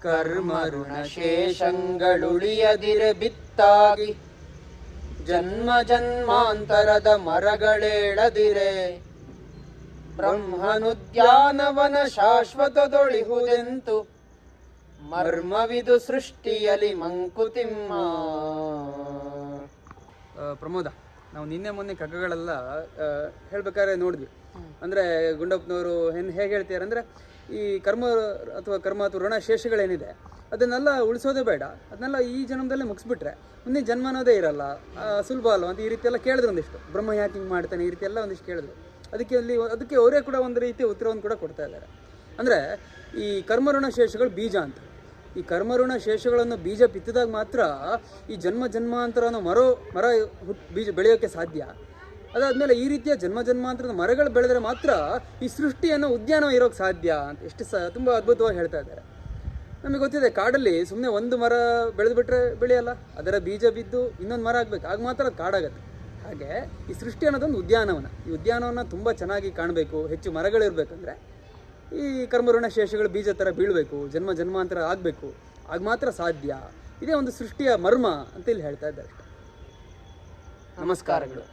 ಕರ್ಮ ಋಣ ಶೇಷಂಗಳುಳಿಯದಿರೆ ಬಿತ್ತಾಗಿ ಜನ್ಮ ಜನ್ಮಾಂತರದ ಮರಗಳೇಳದಿರೆ ಬ್ರಹ್ಮನುದ್ಯಾನವನ ಶಾಶ್ವತದೊಳಿಹುದೆಂತು ಮರ್ಮವಿದು ಸೃಷ್ಟಿಯಲಿ ಮಂಕುತಿಮ್ಮ. ಪ್ರಮೋದ, ನಾವು ನಿನ್ನೆ ಮೊನ್ನೆ ಕಗ್ಗಗಳೆಲ್ಲ ಹೇಳ್ಬೇಕಾದ್ರೆ ನೋಡಿದ್ವಿ. ಅಂದರೆ ಗುಂಡಪ್ಪನವರು ಹೇಗೆ ಹೇಳ್ತಾರೆ ಅಂದರೆ, ಈ ಕರ್ಮ ಅಥವಾ ಋಣ ಶೇಷಗಳೇನಿದೆ ಅದನ್ನೆಲ್ಲ ಉಳಿಸೋದೇ ಬೇಡ, ಅದನ್ನೆಲ್ಲ ಈ ಜನ್ಮದಲ್ಲೇ ಮುಗಿಸ್ಬಿಟ್ರೆ ಮುಂದಿನ ಜನ್ಮ ಅನ್ನೋದೇ ಇರಲ್ಲ, ಸುಲಭ ಅಲ್ವ ಅಂತ ಈ ರೀತಿ ಎಲ್ಲ ಕೇಳಿದ್ರು. ಒಂದಿಷ್ಟು ಬ್ರಹ್ಮ ಯಾಕೆ ಹಿಂಗೆ ಮಾಡ್ತಾನೆ ಈ ರೀತಿ ಎಲ್ಲ ಒಂದಿಷ್ಟು ಕೇಳಿದ್ರು. ಅದಕ್ಕೆ ಅವರೇ ಕೂಡ ಒಂದು ರೀತಿ ಉತ್ತರವನ್ನು ಕೂಡ ಕೊಡ್ತಾ ಇದ್ದಾರೆ. ಅಂದರೆ ಈ ಕರ್ಮಋಣ ಶೇಷಗಳು ಬೀಜ ಅಂತ. ಈ ಕರ್ಮಋಣ ಶೇಷಗಳನ್ನು ಬೀಜ ಬಿತ್ತಿದಾಗ ಮಾತ್ರ ಈ ಜನ್ಮ ಜನ್ಮಾಂತರ ಅನ್ನೋ ಮರ ಬೀಜ ಬೆಳೆಯೋಕ್ಕೆ ಸಾಧ್ಯ. ಅದಾದಮೇಲೆ ಈ ರೀತಿಯ ಜನ್ಮ ಜನ್ಮಾಂತರದ ಮರಗಳು ಬೆಳೆದರೆ ಮಾತ್ರ ಈ ಸೃಷ್ಟಿಯನ್ನು ಉದ್ಯಾನ ಇರೋಕ್ಕೆ ಸಾಧ್ಯ ಅಂತ ಎಷ್ಟು ತುಂಬ ಅದ್ಭುತವಾಗಿ ಹೇಳ್ತಾ ಇದ್ದಾರೆ. ನಮಗೆ ಗೊತ್ತಿದೆ, ಕಾಡಲ್ಲಿ ಸುಮ್ಮನೆ ಒಂದು ಮರ ಬೆಳೆದುಬಿಟ್ರೆ ಬೆಳೆಯಲ್ಲ, ಅದರ ಬೀಜ ಬಿದ್ದು ಇನ್ನೊಂದು ಮರ ಆಗಬೇಕು, ಆಗ ಮಾತ್ರ ಅದು ಕಾಡಾಗತ್ತೆ. ಹಾಗೆ ಈ ಸೃಷ್ಟಿ ಅನ್ನೋದೊಂದು ಉದ್ಯಾನವನ. ಈ ಉದ್ಯಾನವನ್ನು ತುಂಬ ಚೆನ್ನಾಗಿ ಕಾಣಬೇಕು, ಹೆಚ್ಚು ಮರಗಳಿರಬೇಕಂದ್ರೆ ಈ ಕರ್ಮಋಣ ಶೇಷಗಳು ಬೀಜ ಥರ ಬೀಳಬೇಕು, ಜನ್ಮ ಜನ್ಮಾಂತರ ಆಗಬೇಕು, ಆಗ ಮಾತ್ರ ಸಾಧ್ಯ. ಇದೇ ಒಂದು ಸೃಷ್ಟಿಯ ಮರ್ಮ ಅಂತ ಇಲ್ಲಿ ಹೇಳ್ತಾ ಇದ್ದಾರೆ. ನಮಸ್ಕಾರಗಳು.